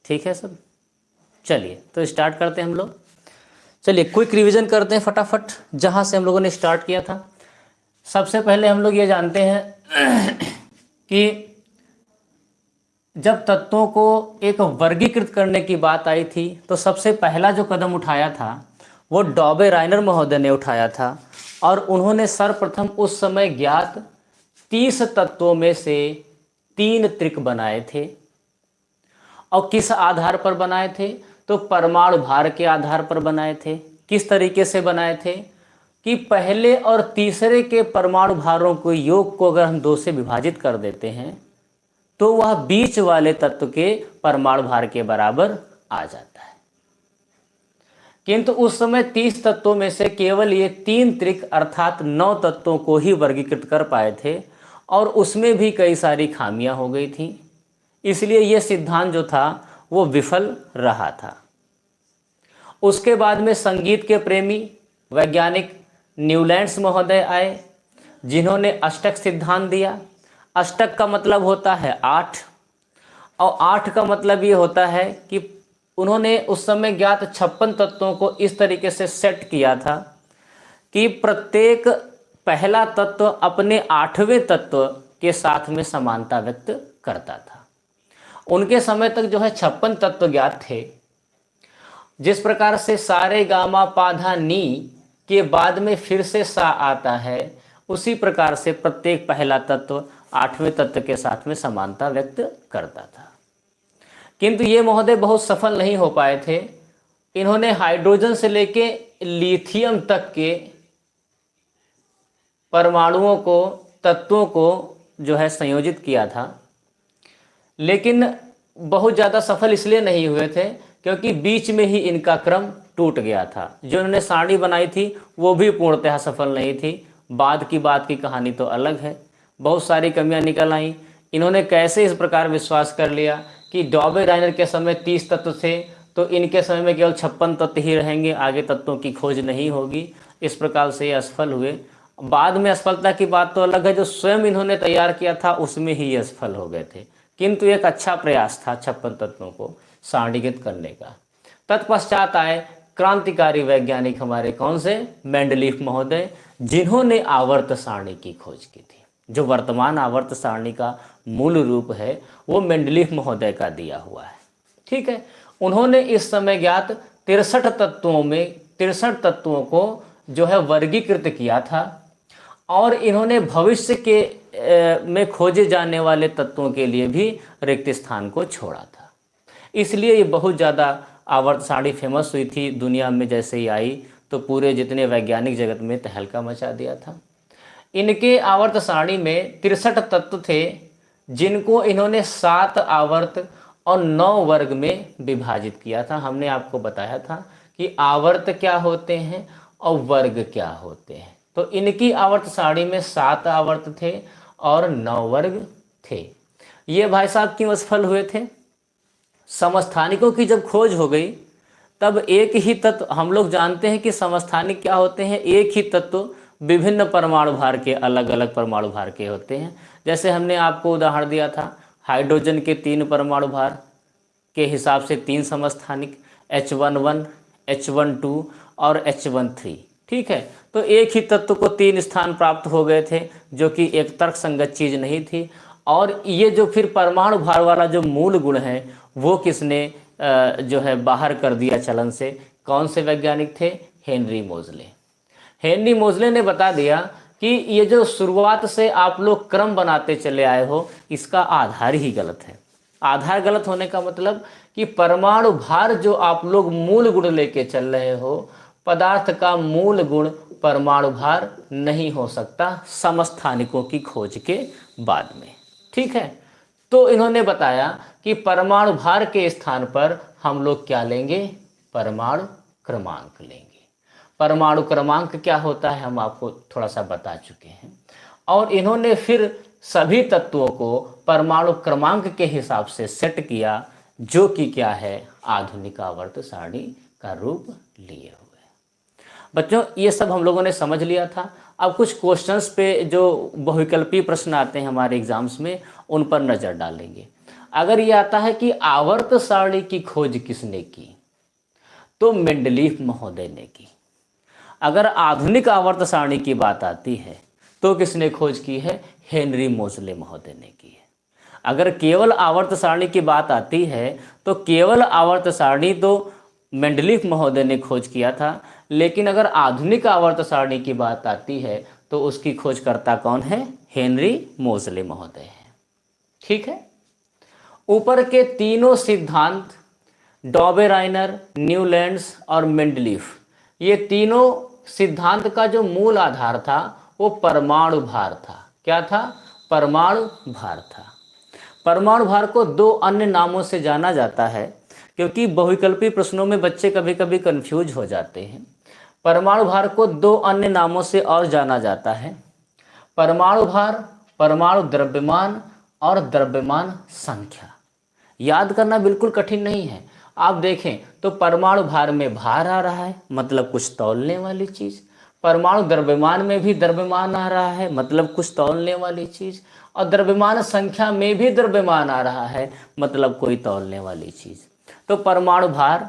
ठीक है सब। चलिए तो स्टार्ट करते हैं हम लोग। चलिए क्विक रिवीजन करते हैं फटाफट जहाँ से हम लोगों ने स्टार्ट किया था। सबसे पहले हम लोग ये जानते हैं कि जब तत्वों को एक वर्गीकृत करने की बात आई थी तो सबसे पहला जो कदम उठाया था वो डॉबे राइनर महोदय ने उठाया था और उन्होंने सर्वप्रथम उस समय ज्ञात 30 तत्वों में से 3 त्रिक बनाए थे। और किस आधार पर बनाए थे? तो परमाणु भार के आधार पर बनाए थे। किस तरीके से बनाए थे कि पहले और तीसरे के परमाणु भारों को योग को अगर हम 2 से विभाजित कर देते हैं तो वह बीच वाले तत्व के परमाणु भार के बराबर आ जाता है। किंतु उस समय 30 तत्वों में से केवल ये 3 त्रिक अर्थात 9 तत्वों को ही वर्गीकृत कर पाए थे और उसमें भी कई सारी खामियां हो गई थी, इसलिए यह सिद्धांत जो था वो विफल रहा था। उसके बाद में संगीत के प्रेमी वैज्ञानिक न्यूलैंड्स महोदय आए जिन्होंने अष्टक सिद्धांत दिया। अष्टक का मतलब होता है 8 और 8 का मतलब ये होता है कि उन्होंने उस समय ज्ञात 56 तत्वों को इस तरीके से सेट किया था कि प्रत्येक पहला तत्व अपने 8वें तत्व के साथ में समानता व्यक्त करता था। उनके समय तक जो है 56 तत्व ज्ञात थे। जिस प्रकार से सारे गामा पाधा नी के बाद में फिर से सा आता है, उसी प्रकार से प्रत्येक पहला तत्व 8वें तत्व के साथ में समानता व्यक्त करता था। किंतु ये महोदय बहुत सफल नहीं हो पाए थे। इन्होंने हाइड्रोजन से लेके लिथियम तक के परमाणुओं को, तत्वों को जो है संयोजित किया था, लेकिन बहुत ज़्यादा सफल इसलिए नहीं हुए थे क्योंकि बीच में ही इनका क्रम टूट गया था। जो इन्होंने सारणी बनाई थी वो भी पूर्णतः सफल नहीं थी। बाद की बात की कहानी तो अलग है, बहुत सारी कमियां निकल आईं। इन्होंने कैसे इस प्रकार विश्वास कर लिया कि डॉबे राइनर के समय 30 तत्व थे तो इनके समय में केवल 56 तत्व ही रहेंगे, आगे तत्वों की खोज नहीं होगी। इस प्रकार से ये असफल हुए। बाद में असफलता की बात तो अलग है, जो स्वयं इन्होंने तैयार किया था उसमें ही ये असफल हो गए थे। किंतु एक अच्छा प्रयास था 56 तत्वों को सारणीकृत करने का। तत्पश्चात आए क्रांतिकारी वैज्ञानिक हमारे कौन से? मेंडलीफ महोदय, जिन्होंने आवर्त सारणी की खोज की थी। जो वर्तमान आवर्त सारणी का मूल रूप है वो मेंडलीफ महोदय का दिया हुआ है। ठीक है, उन्होंने इस समय ज्ञात 63 तत्वों में 63 तत्वों को जो है वर्गीकृत किया था और इन्होंने भविष्य के में खोजे जाने वाले तत्वों के लिए भी रिक्त स्थान को छोड़ा था। इसलिए ये बहुत ज़्यादा आवर्त सारणी फेमस हुई थी दुनिया में। जैसे ही आई तो पूरे जितने वैज्ञानिक जगत में तहलका मचा दिया था। इनके आवर्त सारणी में 63 तत्व थे जिनको इन्होंने 7 आवर्त और 9 वर्ग में विभाजित किया था। हमने आपको बताया था कि आवर्त क्या होते हैं और वर्ग क्या होते हैं। तो इनकी आवर्त सारणी में 7 आवर्त थे और 9 वर्ग थे। ये भाई साहब क्यों असफल हुए थे? समस्थानिकों की जब खोज हो गई तब एक ही तत्व, हम लोग जानते हैं कि समस्थानिक क्या होते हैं, एक ही तत्व विभिन्न परमाणु भार के, अलग अलग परमाणु भार के होते हैं। जैसे हमने आपको उदाहरण दिया था हाइड्रोजन के 3 परमाणु भार के हिसाब से 3 समस्थानिक, H11, H12 और H13। ठीक है, तो एक ही तत्व को 3 स्थान प्राप्त हो गए थे जो कि एक तर्क संगत चीज़ नहीं थी। और ये जो फिर परमाणु भार वाला जो मूल गुण है वो किसने जो है बाहर कर दिया चलन से? कौन से वैज्ञानिक थे? हेनरी मोजले। हेनरी मोजले ने बता दिया कि ये जो शुरुआत से आप लोग क्रम बनाते चले आए हो इसका आधार ही गलत है। आधार गलत होने का मतलब कि परमाणु भार जो आप लोग मूल गुण लेके चल रहे हो, पदार्थ का मूल गुण परमाणु भार नहीं हो सकता समस्थानिकों की खोज के बाद में। ठीक है, तो इन्होंने बताया कि परमाणु भार के स्थान पर हम लोग क्या लेंगे? परमाणु क्रमांक लेंगे। परमाणु क्रमांक क्या होता है हम आपको थोड़ा सा बता चुके हैं। और इन्होंने फिर सभी तत्वों को परमाणु क्रमांक के हिसाब से सेट किया, जो कि क्या है? आधुनिक आवर्त सारणी का रूप लिए हुए। बच्चों ये सब हम लोगों ने समझ लिया था। अब कुछ क्वेश्चंस पे जो बहुविकल्पीय प्रश्न आते हैं हमारे एग्जाम्स में उन पर नज़र डालेंगे। अगर ये आता है कि आवर्त सारणी की खोज किसने की, तो मेंडलीफ महोदय ने की। अगर आधुनिक आवर्त सारणी की बात आती है तो किसने खोज की है, हेनरी मोजले महोदय ने की है। अगर केवल आवर्त सारणी की बात आती है तो केवल आवर्त सारणी तो मेंडलीफ महोदय ने खोज किया था, लेकिन अगर आधुनिक आवर्त सारणी की बात आती है तो उसकी खोजकर्ता कौन है, हेनरी मोजले महोदय है। ठीक है। ऊपर के तीनों सिद्धांत डॉबेराइनर, न्यूलैंड्स और मेंडलीफ, ये तीनों सिद्धांत का जो मूल आधार था वो परमाणु भार था। क्या था, परमाणु भार था। परमाणु भार को दो अन्य नामों से जाना जाता है, क्योंकि बहुविकल्पी प्रश्नों में बच्चे कभी कभी कंफ्यूज हो जाते हैं। परमाणु भार को दो अन्य नामों से और जाना जाता है, परमाणु भार, परमाणु द्रव्यमान और द्रव्यमान संख्या। याद करना बिल्कुल कठिन नहीं है। आप देखें तो परमाणु भार में भार आ रहा है, मतलब कुछ तौलने वाली चीज़। परमाणु द्रव्यमान में भी द्रव्यमान आ रहा है, मतलब कुछ तौलने वाली चीज़। और द्रव्यमान संख्या में भी द्रव्यमान आ रहा है, मतलब कोई तौलने वाली चीज़। तो परमाणु भार,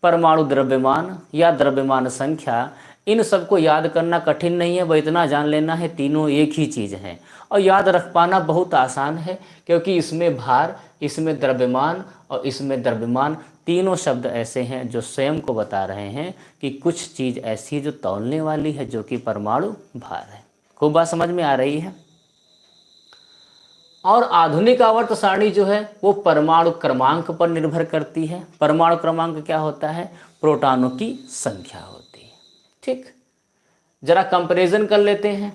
परमाणु द्रव्यमान या द्रव्यमान संख्या, इन सबको याद करना कठिन नहीं है। वह इतना जान लेना है तीनों एक ही चीज़ हैं, और याद रख पाना बहुत आसान है, क्योंकि इसमें भार, इसमें द्रव्यमान और इसमें द्रव्यमान, तीनों शब्द ऐसे हैं जो स्वयं को बता रहे हैं कि कुछ चीज़ ऐसी जो तौलने वाली है, जो कि परमाणु भार है। खूब बात समझ में आ रही है। और आधुनिक आवर्त सारणी जो है वो परमाणु क्रमांक पर निर्भर करती है। परमाणु क्रमांक क्या होता है, प्रोटॉनों की संख्या होती है। ठीक, जरा कंपैरिजन कर लेते हैं।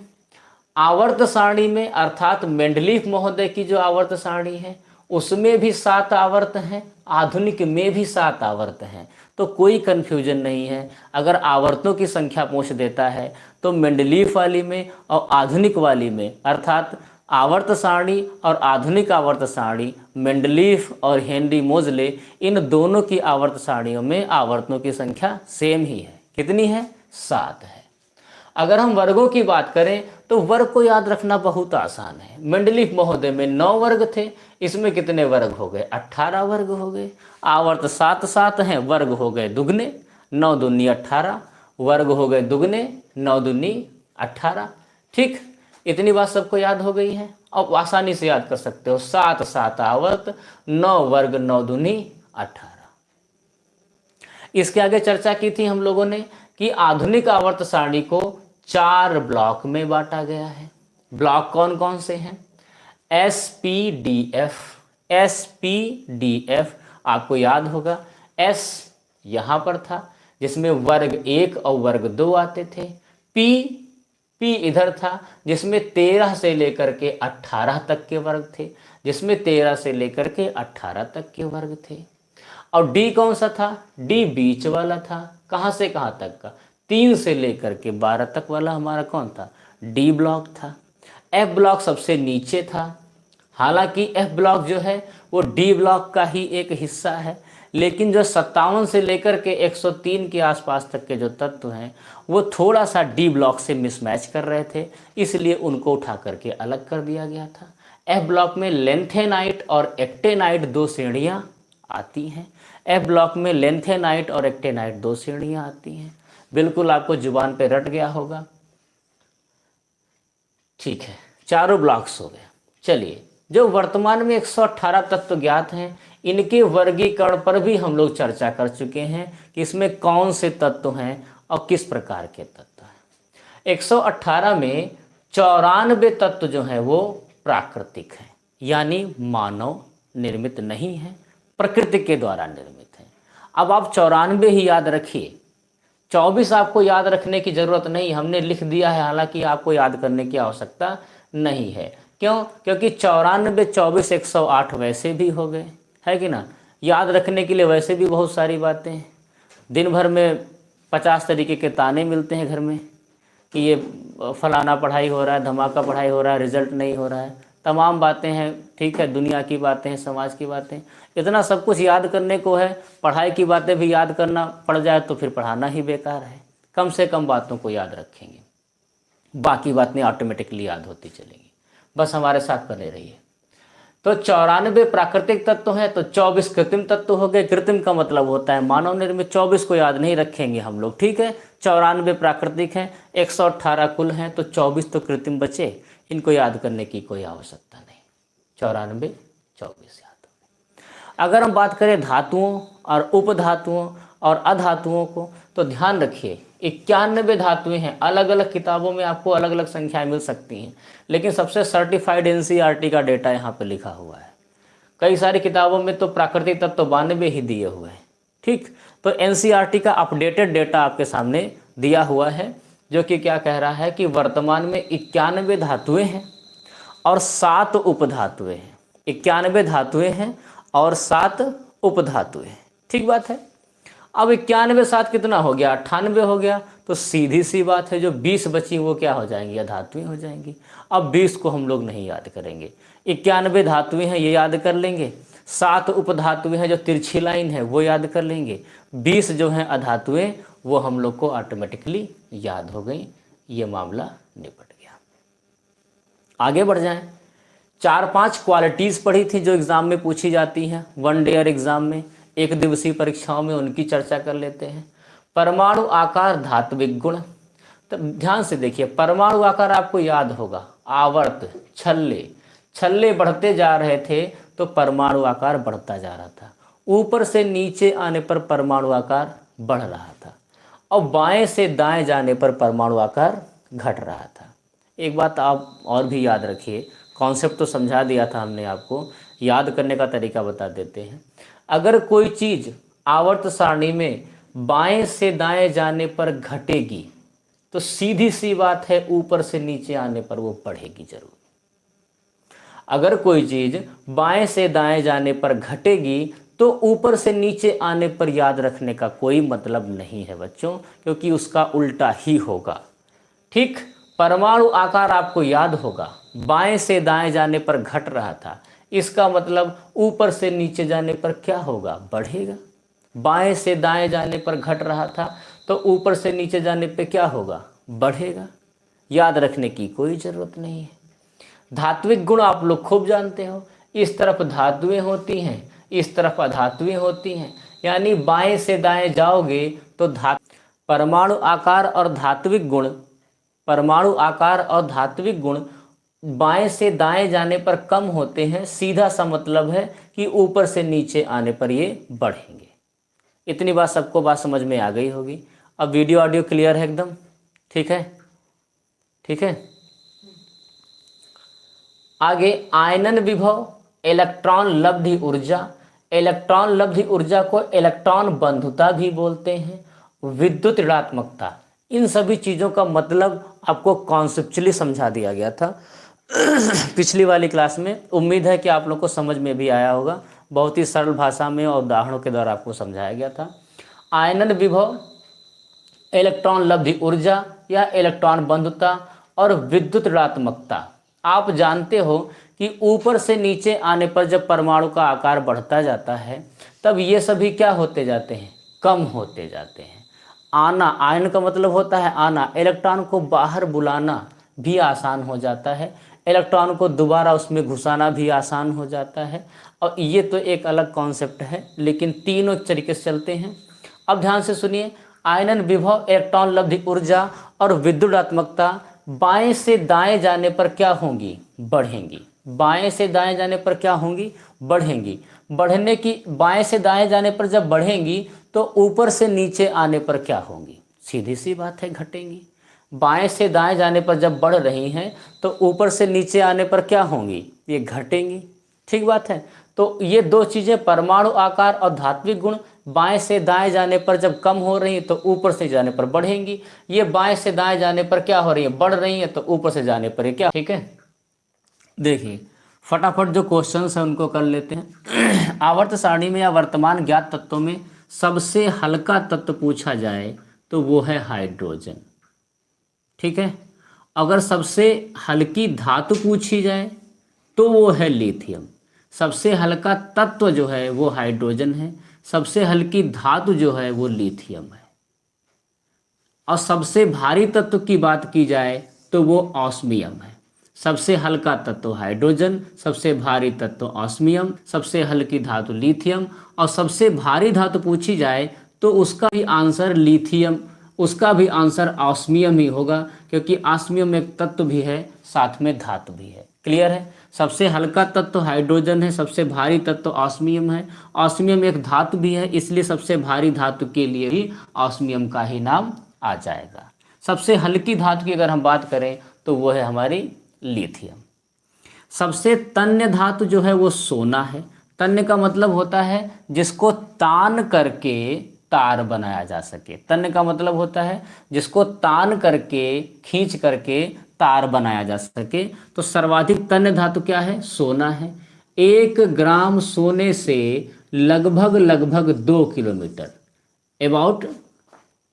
आवर्त सारणी में, अर्थात मेंडलीफ महोदय की जो आवर्त सारणी है उसमें भी 7 आवर्त हैं, आधुनिक में भी 7 आवर्त हैं, तो कोई कन्फ्यूजन नहीं है। अगर आवर्तों की संख्या पूछ देता है तो मेंडलीफ वाली में और आधुनिक वाली में, अर्थात आवर्त सारणी और आधुनिक आवर्त सारणी, मेंडलीफ और हेनरी मोजले, इन दोनों की आवर्त सारणियों में आवर्तों की संख्या सेम ही है। कितनी है, 7 है। अगर हम वर्गों की बात करें तो वर्ग को याद रखना बहुत आसान है। मेंडलीफ महोदय में 9 वर्ग थे, इसमें कितने वर्ग हो गए, 18 वर्ग हो गए। आवर्त 7 7 हैं, वर्ग हो गए दुगने, 9 दूनी 18, वर्ग हो गए दुगने, 9 दूनी 18। ठीक, इतनी बात सबको याद हो गई है। अब आसानी से याद कर सकते हो, 7 7 आवर्त, 9 वर्ग, 9 दूनी 18। इसके आगे चर्चा की थी हम लोगों ने कि आधुनिक आवर्त सारणी को 4 ब्लॉक में बांटा गया है। ब्लॉक कौन कौन से हैं, SPDF। SPDF आपको याद होगा, S यहाँ पर था जिसमें वर्ग 1 और वर्ग 2 आते थे। P इधर था जिसमें 13 से लेकर के 18 तक के वर्ग थे, जिसमें 13 से लेकर के 18 तक के वर्ग थे। और D कौन सा था, D बीच वाला था। कहाँ से कहाँ तक का, 3 से लेकर के 12 तक वाला हमारा कौन था, D ब्लॉक था। F ब्लॉक सबसे नीचे था। हालांकि F ब्लॉक जो है वो D ब्लॉक का ही एक हिस्सा है, लेकिन जो 57 से लेकर के 103 के आसपास तक के जो तत्व हैं वो थोड़ा सा D ब्लॉक से मिसमैच कर रहे थे, इसलिए उनको उठा करके अलग कर दिया गया था। F ब्लॉक में लेंथेनाइट और एक्टेनाइट 2 श्रेणियाँ आती हैं। F ब्लॉक में लेंथेनाइट और एक्टेनाइट 2 श्रेणियाँ आती हैं। बिल्कुल आपको जुबान पे रट गया होगा। ठीक है, चारों ब्लॉक्स हो गए। चलिए, जो वर्तमान में 118 तत्व ज्ञात हैं, इनके वर्गीकरण पर भी हम लोग चर्चा कर चुके हैं कि इसमें कौन से तत्व हैं और किस प्रकार के तत्व हैं। 118 में 94 तत्व जो हैं वो प्राकृतिक हैं, यानी मानव निर्मित नहीं है, प्रकृति के द्वारा निर्मित है। अब आप 94 ही याद रखिए, 24 आपको याद रखने की ज़रूरत नहीं, हमने लिख दिया है, हालांकि आपको याद करने की आवश्यकता नहीं है। क्यों, क्योंकि 94 24 108 वैसे भी हो गए, है कि ना। याद रखने के लिए वैसे भी बहुत सारी बातें हैं। दिन भर में 50 तरीके के ताने मिलते हैं घर में कि ये फलाना पढ़ाई हो रहा है, धमाका पढ़ाई हो रहा है, रिजल्ट नहीं हो रहा है, तमाम बातें हैं। ठीक है, दुनिया की बातें हैं, समाज की बातें, इतना सब कुछ याद करने को है। पढ़ाई की बातें भी याद करना पड़ जाए तो फिर पढ़ाना ही बेकार है। कम से कम बातों को याद रखेंगे, बाकी बातें ऑटोमेटिकली याद होती चलेंगी। बस हमारे साथ बने रहिए। तो 94 प्राकृतिक तत्व हैं तो 24 कृत्रिम तत्व हो गए। कृत्रिम का मतलब होता है मानव निर्मित। 24 को याद नहीं रखेंगे हम लोग, ठीक है। 94 प्राकृतिक हैं, 118 कुल हैं, तो 24 तो कृत्रिम बचे। इनको याद करने की कोई आवश्यकता नहीं। 94 24 याद हो। अगर हम बात करें धातुओं और उपधातुओं और अधातुओं को, तो ध्यान रखिए 91 धातुएं हैं। अलग अलग किताबों में आपको अलग अलग संख्याएं मिल सकती हैं, लेकिन सबसे सर्टिफाइड एनसीईआरटी का डेटा यहाँ पे लिखा हुआ है। कई सारी किताबों में तो प्राकृतिक तत्व 92 ही दिए हुए हैं, ठीक। तो एनसीईआरटी का अपडेटेड डेटा आपके सामने दिया हुआ है, जो कि क्या कह रहा है कि वर्तमान में 91 धातुएं हैं और 7 उपधातुएं हैं। 91 धातुएं हैं और 7 उपधातुएं हैं, ठीक बात है। अब 91 7 कितना हो गया, 98 हो गया। तो सीधी सी बात है जो 20 बची वो क्या हो जाएंगी, अधातुएं हो जाएंगी। अब 20 को हम लोग नहीं याद करेंगे। 91 धातुएं हैं ये याद कर लेंगे, 7 उपधातुएं हैं जो तिरछी लाइन है वो याद कर लेंगे, 20 जो हैं अधातुएं वो हम लोग को ऑटोमेटिकली याद हो गई। ये मामला निपट गया। आगे बढ़ जाएं। 4-5 क्वालिटीज़ पढ़ी थी जो एग्ज़ाम में पूछी जाती हैं, वन डे एग्ज़ाम में, एक दिवसीय परीक्षाओं में, उनकी चर्चा कर लेते हैं। परमाणु आकार, धात्विक गुण। तो ध्यान से देखिए, परमाणु आकार आपको याद होगा, आवर्त, छल्ले, छल्ले बढ़ते जा रहे थे तो परमाणु आकार बढ़ता जा रहा था। ऊपर से नीचे आने पर परमाणु आकार बढ़ रहा था और बाएं से दाएं जाने पर परमाणु आकार घट रहा था। एक बात आप और भी याद रखिए, कॉन्सेप्ट तो समझा दिया था हमने आपको, याद करने का तरीका बता देते हैं। अगर कोई चीज़ आवर्त सारणी में बाएं से दाएं जाने पर घटेगी तो सीधी सी बात है ऊपर से नीचे आने पर वो बढ़ेगी जरूर। अगर कोई चीज़ बाएं से दाएं जाने पर घटेगी तो ऊपर से नीचे आने पर याद रखने का कोई मतलब नहीं है बच्चों, क्योंकि उसका उल्टा ही होगा, ठीक। परमाणु आकार आपको याद होगा, बाएं से दाएं जाने पर घट रहा था, इसका मतलब ऊपर से नीचे जाने पर क्या होगा, बढ़ेगा। बाएं से दाएं जाने पर घट रहा था तो ऊपर से नीचे जाने पे क्या होगा, बढ़ेगा। याद रखने की कोई ज़रूरत नहीं है। धात्विक गुण आप लोग खूब जानते हो, इस तरफ धातुएं होती हैं, इस तरफ अधातुएं होती हैं, यानी बाएं से दाएं जाओगे तो परमाणु आकार और धात्विक गुण, परमाणु आकार और धात्विक गुण बाएं से दाएं जाने पर कम होते हैं। सीधा सा मतलब है कि ऊपर से नीचे आने पर ये बढ़ेंगे। इतनी बात सबको बात समझ में आ गई होगी। अब वीडियो ऑडियो क्लियर है एकदम, ठीक है, ठीक है। आगे आयनन विभव, इलेक्ट्रॉन लब्धि ऊर्जा। इलेक्ट्रॉन लब्धि ऊर्जा को इलेक्ट्रॉन बंधुता भी बोलते हैं, विद्युत ऋणात्मकता। इन सभी चीज़ों का मतलब आपको कॉन्सेप्चुअली समझा दिया गया था पिछली वाली क्लास में। उम्मीद है कि आप लोग को समझ में भी आया होगा, बहुत ही सरल भाषा में और उदाहरणों के द्वारा आपको समझाया गया था। आयनन विभव, इलेक्ट्रॉन लब्धि ऊर्जा या इलेक्ट्रॉन बंधुता और विद्युत ऋणात्मकता। आप जानते हो कि ऊपर से नीचे आने पर जब परमाणु का आकार बढ़ता जाता है तब ये सभी क्या होते जाते हैं, कम होते जाते हैं। आना, आयन का मतलब होता है आना, इलेक्ट्रॉन को बाहर बुलाना भी आसान हो जाता है, इलेक्ट्रॉन को दोबारा उसमें घुसाना भी आसान हो जाता है। और ये तो एक अलग कॉन्सेप्ट है, लेकिन तीनों तरीके से चलते हैं। अब ध्यान से सुनिए, आयनन विभव, इलेक्ट्रॉन लब्धि ऊर्जा और विद्युत ऋणात्मकता बाएं से दाएं जाने पर क्या होंगी, बढ़ेंगी। बाएं से दाएं जाने पर क्या होंगी, बढ़ेंगी। बढ़ने की, बाएं से दाएं जाने पर जब बढ़ेंगी तो ऊपर से नीचे आने पर क्या होंगी, सीधी सी बात है, घटेंगी। बाएं से दाएं जाने पर जब बढ़ रही हैं तो ऊपर से नीचे आने पर क्या होंगी, ये घटेंगी, ठीक बात है। तो ये दो चीज़ें, परमाणु आकार और धात्विक गुण, बाएं से दाएं जाने पर जब कम हो रही हैं तो ऊपर से जाने पर बढ़ेंगी। ये बाएं से दाएं जाने पर क्या हो रही है, बढ़ रही है, तो ऊपर से जाने पर ये क्या, ठीक है। देखिए फटाफट जो क्वेश्चंस हैं उनको कर लेते हैं। आवर्त सारणी में या वर्तमान ज्ञात तत्वों में सबसे हल्का तत्व पूछा जाए तो वो है हाइड्रोजन, ठीक है। अगर सबसे हल्की धातु पूछी जाए तो वो है लिथियम। सबसे हल्का तत्व जो है वो हाइड्रोजन है, सबसे हल्की धातु जो है वो लिथियम है। और सबसे भारी तत्व की बात की जाए तो वो ऑस्मियम है। सबसे हल्का तत्व हाइड्रोजन, सबसे भारी तत्व ऑस्मियम, सबसे हल्की धातु लिथियम, और सबसे भारी धातु पूछी जाए तो उसका भी आंसर लिथियम, उसका भी आंसर ऑस्मियम ही होगा, क्योंकि ऑस्मियम एक तत्व भी है साथ में धातु भी है। क्लियर है? सबसे हल्का तत्व हाइड्रोजन है, सबसे भारी तत्व ऑस्मियम है, ऑस्मियम एक धातु भी है, इसलिए सबसे भारी धातु के लिए भी ऑस्मियम का ही नाम आ जाएगा। सबसे हल्की धातु की अगर हम बात करें तो वो है हमारी लिथियम। सबसे तन्य धातु जो है वो सोना है। तन्य का मतलब होता है जिसको तान करके तार बनाया जा सके। तन्य का मतलब होता है जिसको तान करके खींच करके तार बनाया जा सके। तो सर्वाधिक तन्य धातु क्या है? सोना है। 1 ग्राम सोने से लगभग 2 किलोमीटर, अबाउट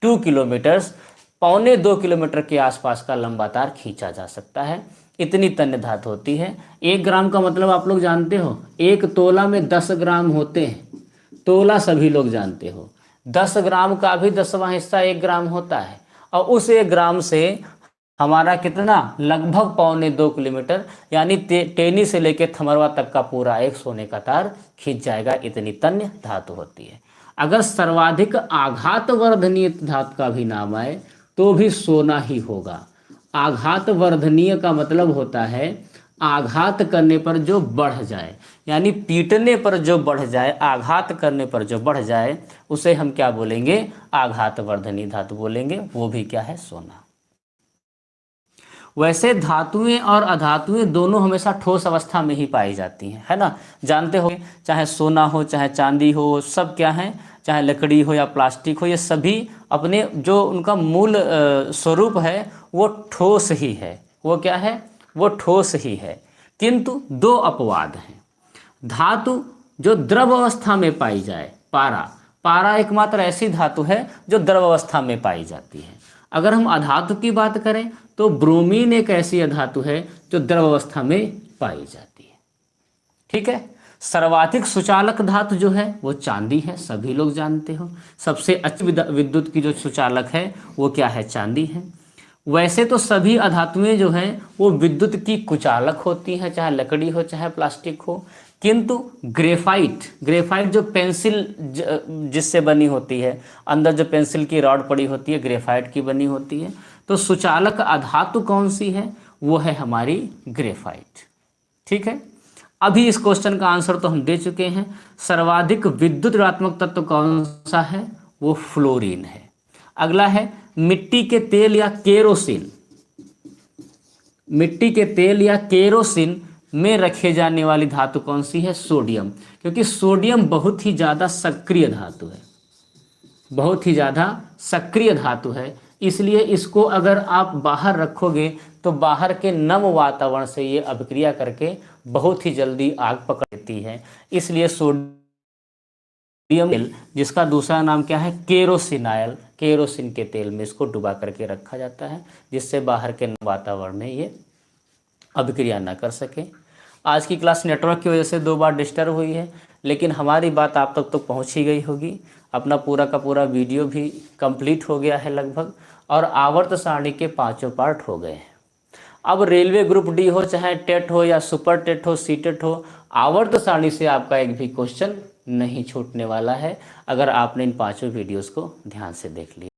2 किलोमीटर्स, 1.25 किलोमीटर के आसपास का लंबा तार खींचा जा सकता है। इतनी तन्य धातु होती है। 1 ग्राम का मतलब आप लोग जानते हो, 1 तोला में 10 ग्राम होते हैं। तोला सभी लोग जानते हो। 10 ग्राम का भी 10वां हिस्सा 1 ग्राम होता है, और उस 1 ग्राम से हमारा कितना, लगभग 1.25 किलोमीटर, यानी टेनी से लेकर थमरवा तक का पूरा एक सोने का तार खींच जाएगा। इतनी तन्य धातु होती है। अगर सर्वाधिक आघात वर्धनीय धातु का भी नाम आए तो भी सोना ही होगा। आघात वर्धनीय का मतलब होता है आघात करने पर जो बढ़ जाए, यानी पीटने पर जो बढ़ जाए, आघात करने पर जो बढ़ जाए, उसे हम क्या बोलेंगे? आघात वर्धनीय धातु बोलेंगे। वो भी क्या है? सोना। वैसे धातुएं और अधातुएं दोनों हमेशा ठोस अवस्था में ही पाई जाती हैं, है ना? जानते हो, चाहे सोना हो चाहे चांदी हो, सब क्या है, चाहे लकड़ी हो या प्लास्टिक हो, ये सभी अपने जो उनका मूल स्वरूप है वो ठोस ही है। वो क्या है? वो ठोस ही है। किंतु 2 अपवाद हैं। धातु जो द्रव अवस्था में पाई जाए, पारा एकमात्र ऐसी धातु है जो द्रव अवस्था में पाई जाती है। अगर हम अधातु की बात करें तो ब्रोमीन एक ऐसी धातु है जो द्रव अवस्था में पाई जाती है। ठीक है। सर्वाधिक सुचालक धातु जो है वो चांदी है, सभी लोग जानते हो। सबसे अच्छी विद्युत की जो सुचालक है वो क्या है? चांदी है। वैसे तो सभी अधातुएं जो हैं वो विद्युत की कुचालक होती हैं, चाहे लकड़ी हो चाहे प्लास्टिक हो। किंतु ग्रेफाइट जो पेंसिल जिससे बनी होती है, अंदर जो पेंसिल की रॉड पड़ी होती है, ग्रेफाइट की बनी होती है। तो सुचालक अधातु कौन सी है? वो है हमारी ग्रेफाइट। ठीक है। अभी इस क्वेश्चन का आंसर तो हम दे चुके हैं। सर्वाधिक विद्युत ऋणात्मक तत्व कौन सा है? वो फ्लोरीन है। अगला है मिट्टी के तेल या केरोसिन। मिट्टी के तेल या केरोसिन में रखे जाने वाली धातु कौन सी है? सोडियम। क्योंकि सोडियम बहुत ही ज़्यादा सक्रिय धातु है, बहुत ही ज़्यादा सक्रिय धातु है। इसलिए इसको अगर आप बाहर रखोगे तो बाहर के नम वातावरण से ये अभिक्रिया करके बहुत ही जल्दी आग पकड़ लेती है। इसलिए सोडियम तेल, जिसका दूसरा नाम क्या है? केरोसिनायल, केरोसिन के तेल में इसको डुबा करके रखा जाता है, जिससे बाहर के वातावरण में ये अभिक्रिया ना कर सके। आज की क्लास नेटवर्क की वजह से 2 बार डिस्टर्ब हुई है, लेकिन हमारी बात आप तक तो पहुंच ही गई होगी। अपना पूरा का पूरा वीडियो भी कंप्लीट हो गया है लगभग, और आवर्त सारणी के 5 पार्ट हो गए हैं। अब रेलवे ग्रुप डी हो चाहे टेट हो या सुपर टेट हो, सीटेट हो, आवर्त सारणी से आपका एक भी क्वेश्चन नहीं छूटने वाला है, अगर आपने इन 5 वीडियोज़ को ध्यान से देख लिया।